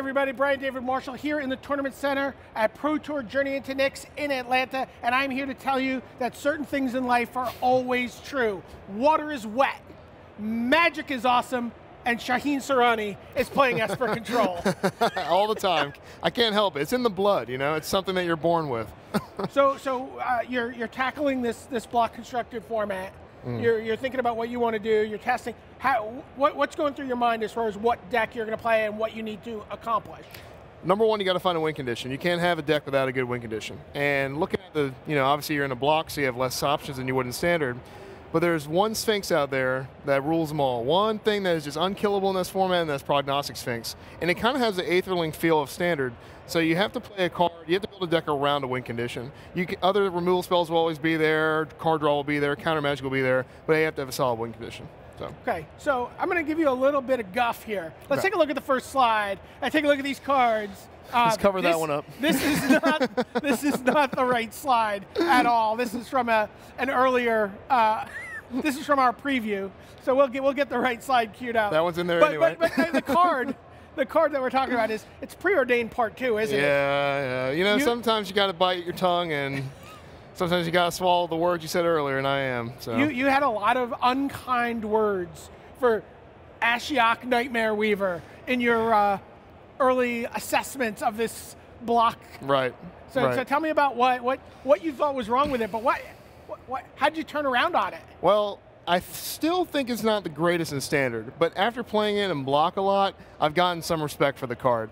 everybody, Brian David Marshall here in the Tournament Center at Pro Tour Journey into Nyx in Atlanta, and I'm here to tell you that certain things in life are always true. Water is wet, magic is awesome, and Shaheen Soorani is playing Esper Control. All the time. I can't help it. It's in the blood, you know? It's something that you're born with. So you're tackling this block constructed format. You're thinking about what you want to do. You're testing. What's going through your mind as far as what deck you're going to play and what you need to accomplish? Number one, you got to find a win condition. You can't have a deck without a good win condition. And looking at the, obviously you're in a block, so you have less options than you would in standard. But there's one Sphinx out there that rules them all. One thing that is just unkillable in this format, and that's Prognostic Sphinx. And it kind of has the Aetherling feel of standard. So you have to play a card, you have to build a deck around a win condition. Other removal spells will always be there, card draw will be there, counter magic will be there, but you have to have a solid win condition. So. Okay, so I'm going to give you a little bit of guff here. Let's take a look at the first slide and take a look at these cards. Let's cover that one up. This is not the right slide at all. This is from an earlier. This is from our preview, so we'll get the right slide queued up. That one's in there anyway. But the card. The card that we're talking about it's preordained part 2, isn't it? Yeah. Sometimes you got to bite your tongue, and sometimes you got to swallow the words you said earlier, and I am. So you had a lot of unkind words for Ashiok Nightmare Weaver in your early assessments of this block. Right. So tell me about what you thought was wrong with it, but how'd you turn around on it? Well, I still think it's not the greatest in standard, but after playing it and block a lot, I've gotten some respect for the card.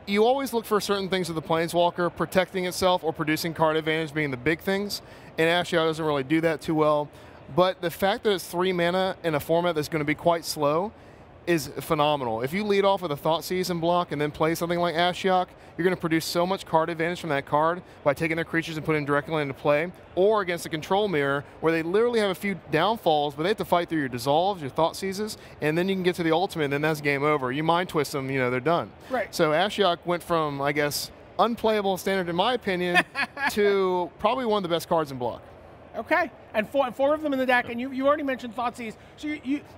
You always look for certain things with the Planeswalker, protecting itself or producing card advantage being the big things, and Ashiok doesn't really do that too well. But the fact that it's 3 mana in a format that's going to be quite slow is phenomenal. If you lead off with a Thoughtseize and block and then play something like Ashiok, you're going to produce so much card advantage from that card by taking their creatures and putting them directly into play, or against a control mirror where they literally have a few downfalls, but they have to fight through your dissolves, your Thoughtseizes, and then you can get to the ultimate, and then that's game over. You mind twist them, they're done. Right. So Ashiok went from, I guess, unplayable standard in my opinion to probably one of the best cards in block. Okay, and four of them in the deck, and you already mentioned Thoughtseize. So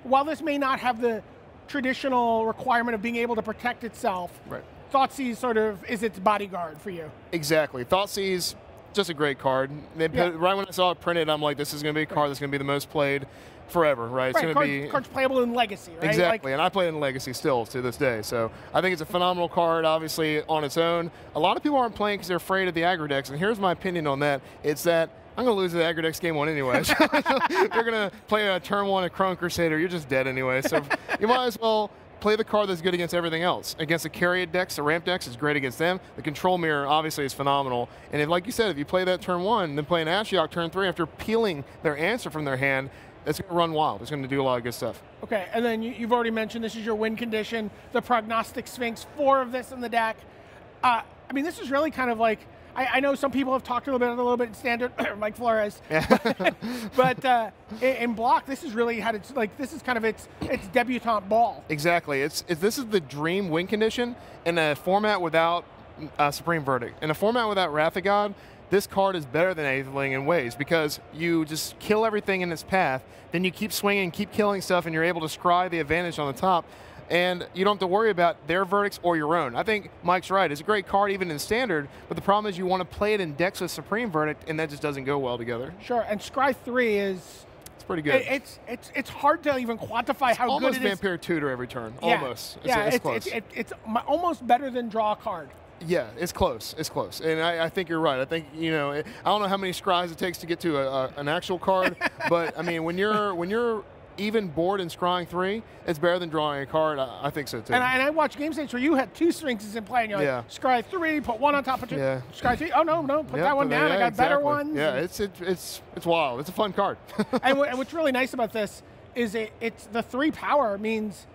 while this may not have the traditional requirement of being able to protect itself, right, Thoughtseize sort of is its bodyguard for you. Exactly. Thoughtseize, just a great card. Right when I saw it printed, I'm like, this is going to be a card that's going to be the most played forever, right? It's going to be cards playable in Legacy, right? Exactly, and I play it in Legacy still to this day. So I think it's a phenomenal card, obviously, on its own. A lot of people aren't playing because they're afraid of the aggro decks, and here's my opinion on that. It's that I'm going to lose the aggro decks game 1 anyway. You're going to play a turn 1 at Krone Crusader, you're just dead anyway. So you might as well play the card that's good against everything else. Against the Carried decks, the Ramp decks, is great against them. The Control Mirror, obviously, is phenomenal. And like you said, if you play that turn 1, then play an Ashiok turn 3 after peeling their answer from their hand, it's going to run wild. It's going to do a lot of good stuff. Okay, and then you've already mentioned this is your win condition, the Prognostic Sphinx, 4 of this in the deck. I mean, this is really kind of like, I know some people have talked a little bit in standard, Mike Flores, but in block, this is really how it's like. This is kind of its debutante ball. Exactly. This is the dream win condition in a format without Supreme Verdict. In a format without Wrath of God, this card is better than Aetherling in ways because you just kill everything in its path, then you keep swinging, keep killing stuff, and you're able to scry the advantage on the top. And you don't have to worry about their verdicts or your own. I think Mike's right. It's a great card even in standard, but the problem is you want to play it in decks with Supreme Verdict, and that just doesn't go well together. Sure, and Scry 3 is... It's pretty good. It's hard to even quantify how good it is. Almost Vampire Tutor every turn. Yeah. Almost. It's close. It's almost better than draw a card. Yeah, it's close. It's close. And I think you're right. I think, I don't know how many scries it takes to get to an actual card, but I mean, when you're even board and scrying 3, it's better than drawing a card. I think so too. And I watched game states where you had 2 Sphinxes in play, and you're like, scry 3, put 1 on top of 2. Yeah. Scry 3, oh no, put that one down. I got better ones. Yeah, it's wild. It's a fun card. and what's really nice about this is it's the 3 power means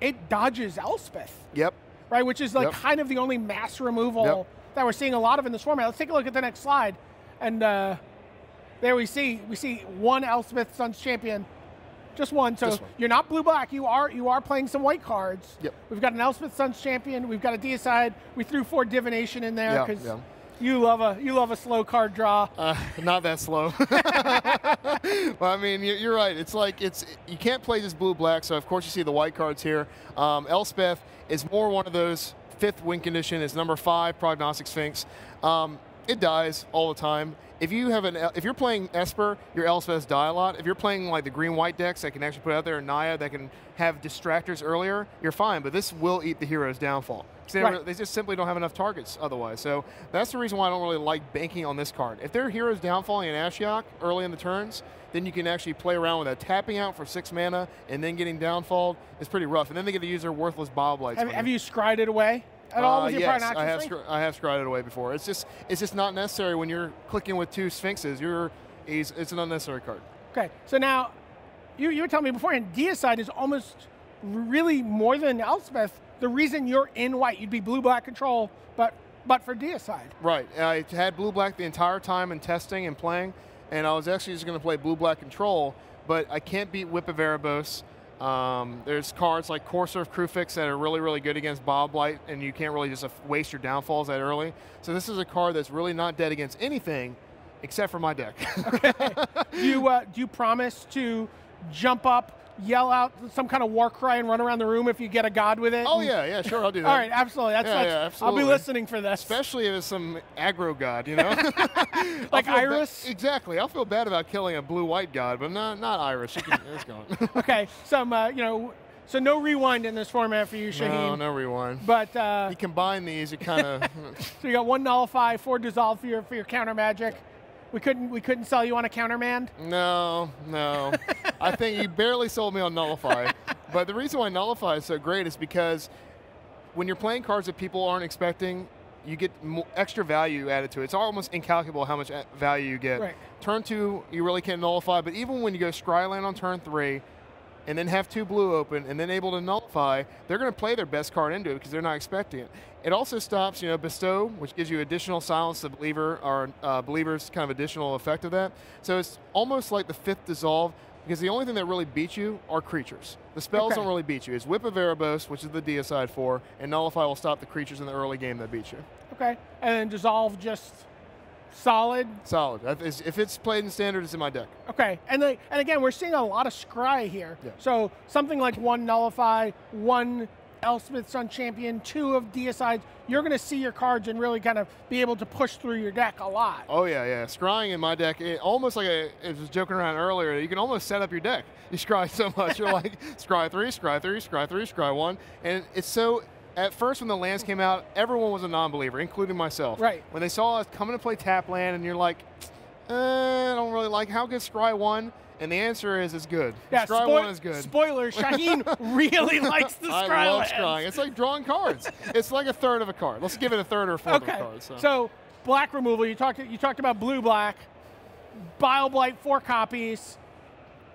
it dodges Elspeth. Yep. Right, which is like kind of the only mass removal that we're seeing a lot of in this format. Let's take a look at the next slide, and there we see 1 Elspeth Sun's Champion. Just one. So you're not blue-black. You are playing some white cards. Yep. We've got an Elspeth Sun's Champion. We've got a Deicide. We threw 4 Divination in there because you love a slow card draw. Not that slow. Well, I mean, you're right. It's like you can't play this blue-black. So of course you see the white cards here. Elspeth is more one of those fifth win condition is number 5, Prognostic Sphinx. It dies all the time. If you're playing Esper, your Elspeths die a lot. If you're playing like the green-white decks that can actually put out there, Naya that can have distractors earlier, you're fine. But this will eat the hero's downfall. They just simply don't have enough targets otherwise. So that's the reason why I don't really like banking on this card. If their hero's downfalling in Ashiok early in the turns, then you can actually play around with that. Tapping out for 6 mana and then getting downfalled is pretty rough. And then they get to use their worthless Bile Blights. Have you scried it away at all with your yes, Prognostic Sphinx? I have scried it away before. It's just not necessary when you're clicking with 2 Sphinxes. It's an unnecessary card. Okay, so now you were telling me beforehand, Deicide is almost really more than Elspeth. The reason you're in white, you'd be blue-black control, but for Deicide. Right. I had blue-black the entire time in testing and playing, and I was actually just going to play blue-black control, but I can't beat Whip of Erebos. There's cards like Courser of Krufix that are really, really good against Bile Blight, and you can't really just waste your downfalls that early. So this is a card that's really not dead against anything except for my deck. Okay. Do you promise to jump up, yell out some kind of war cry and run around the room if you get a god with it? Oh, yeah, sure, I'll do that. All right, absolutely. Absolutely. I'll be listening for this. Especially if it's some aggro god, you know? Like Iris? Exactly. I'll feel bad about killing a blue-white god, but not Iris. It's gone. Okay, so no rewind in this format for you, Shaheen. No rewind. But you combine these, you kind of... So you got 1 Nullify, 4 Dissolve for your counter magic. We couldn't sell you on a countermand? No. I think you barely sold me on Nullify. But the reason why Nullify is so great is because when you're playing cards that people aren't expecting, you get extra value added to it. It's almost incalculable how much value you get. Right. Turn 2, you really can't Nullify, but even when you go Scryland on turn 3, and then have 2 blue open, and then able to Nullify, they're going to play their best card into it because they're not expecting it. It also stops, Bestow, which gives you additional silence to Believer, or Believer's kind of additional effect of that. So it's almost like the 5th Dissolve, because the only thing that really beats you are creatures. The spells don't really beat you. It's Whip of Erebos, which is the Deicide 4, and Nullify will stop the creatures in the early game that beat you. Okay, and then Dissolve just solid? Solid. If it's played in Standard, it's in my deck. Okay, and again, we're seeing a lot of scry here. Yeah. So something like 1 Nullify, 1 Elspeth's on Champion, 2 of Deicides, you're going to see your cards and really kind of be able to push through your deck a lot. Oh, yeah. Scrying in my deck, almost like I was joking around earlier, you can almost set up your deck. You scry so much. You're like, scry 3, scry 3, scry 3, scry 1. And it's so... At first, when the lands came out, everyone was a non-believer, including myself. Right. When they saw us coming to play tap land, and you're like, I don't really like, how good Scry 1? And the answer is, it's good. Yeah, Scry 1 is good. Spoiler, Shaheen really likes the Scry I love lands. scrying. It's like drawing cards. It's like a third of a card. Let's give it a third or a fourth of a card. So black removal, you talked about blue-black, Bile Blight, 4 copies.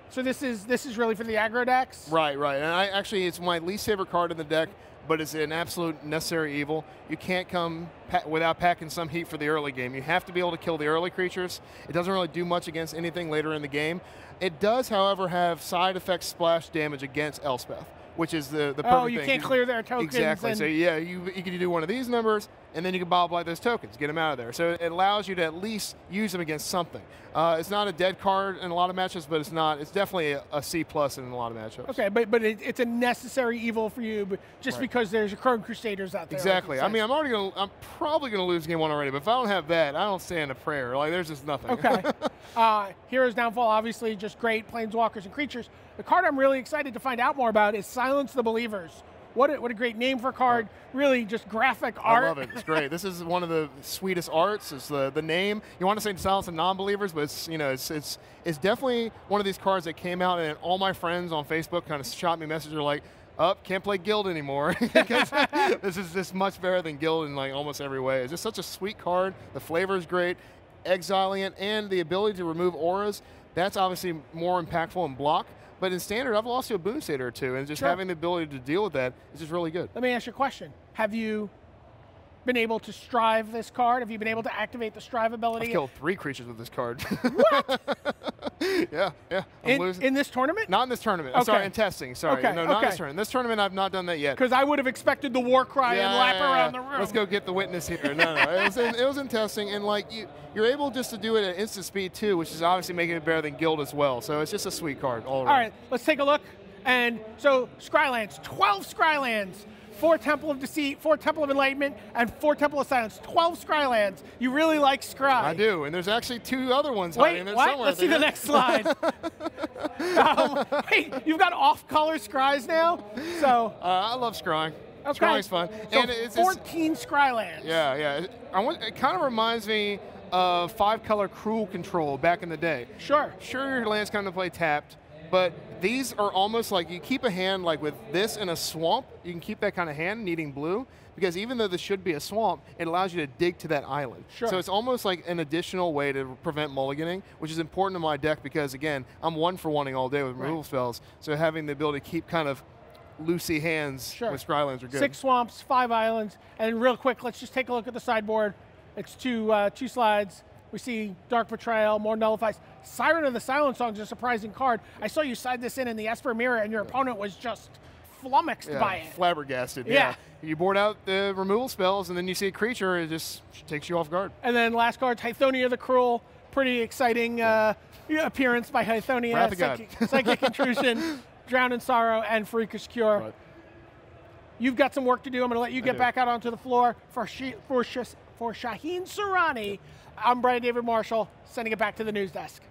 So this is really for the aggro decks? Right. And it's my least favorite card in the deck, but it's an absolute necessary evil. You can't come without packing some heat for the early game. You have to be able to kill the early creatures. It doesn't really do much against anything later in the game. It does, however, have side effect splash damage against Elspeth, which is the perfect thing. Oh, you can't clear their tokens. Exactly. So yeah, you can do one of these numbers, and then you can Bile Blight those tokens, get them out of there. So it allows you to at least use them against something. It's not a dead card in a lot of matchups, but it's definitely a C+ in a lot of matchups. Okay, but it's a necessary evil for you, but just because there's Chrome Crusaders out there. Exactly. Like I'm probably gonna lose game 1 already, but if I don't have that, I don't stand a prayer. Like there's just nothing. Okay. Heroes Downfall, obviously just great planeswalkers and creatures. The card I'm really excited to find out more about is Silence the Believers. What a great name for a card. Really just graphic art. I love it. It's great. This is one of the sweetest arts. It's the name. You want to say Silence the Non-Believers, but it's definitely one of these cards that came out, and all my friends on Facebook kind of shot me messages like, can't play Guild anymore. This is just much better than Guild in like almost every way. It's just such a sweet card. The flavor is great. Exiling it and the ability to remove auras, that's obviously more impactful in block. But in Standard, I've lost to a Boon State or 2, and just having the ability to deal with that is just really good. Let me ask you a question. Have you been able to strive this card? Have you been able to activate the strive ability? I've killed 3 creatures with this card. What? Yeah. I'm losing. In this tournament? Not in this tournament. I'm sorry, in testing. Sorry. Okay. No, not in this tournament. This tournament, I've not done that yet. Because I would have expected the war cry and lap around the room. Let's go get the witness here. No. It was in testing, and like you're able just to do it at instant speed too, which is obviously making it better than Guild as well. So it's just a sweet card all around. All right, let's take a look. And so Scrylands, 12 Scrylands. 4 Temple of Deceit, 4 Temple of Enlightenment, and 4 Temple of Silence. 12 Scrylands. You really like Scry. I do, and there's actually 2 other ones Wait, hiding there what? somewhere. Let's see the next slide. Wait, you've got off-color Scries now? So I love scrying. okay. Scrying's fun. So and it's 14 Scrylands. Yeah, yeah. It kind of reminds me of 5-color Cruel Control back in the day. Sure. Sure, your lands kind of play tapped, but these are almost like you keep a hand like with this in a swamp, you can keep that kind of hand needing blue, because even though this should be a swamp, it allows you to dig to that island. Sure. So it's almost like an additional way to prevent mulliganing, which is important in my deck because, again, I'm 1-for-1ing all day with removal spells, so having the ability to keep kind of loosey hands with Scrylands are good. 6 swamps, 5 islands, and real quick, let's just take a look at the sideboard. It's 2 slides. We see Dark Betrayal, more Nullifies. Siren of the Silent Song is a surprising card. I saw you side this in the Esper Mirror, and your opponent was just flummoxed by it. Flabbergasted. Yeah. You board out the removal spells, and then you see a creature, it just takes you off guard. And then last card, Hythonia the Cruel. Pretty exciting appearance by Hythonia. Wrath of God. Psychic Intrusion, Drown in Sorrow, and Pharika's Cure. Right. You've got some work to do. I'm going to let you get back out onto the floor for Shaheen Soorani. I'm Brian David Marshall, sending it back to the news desk.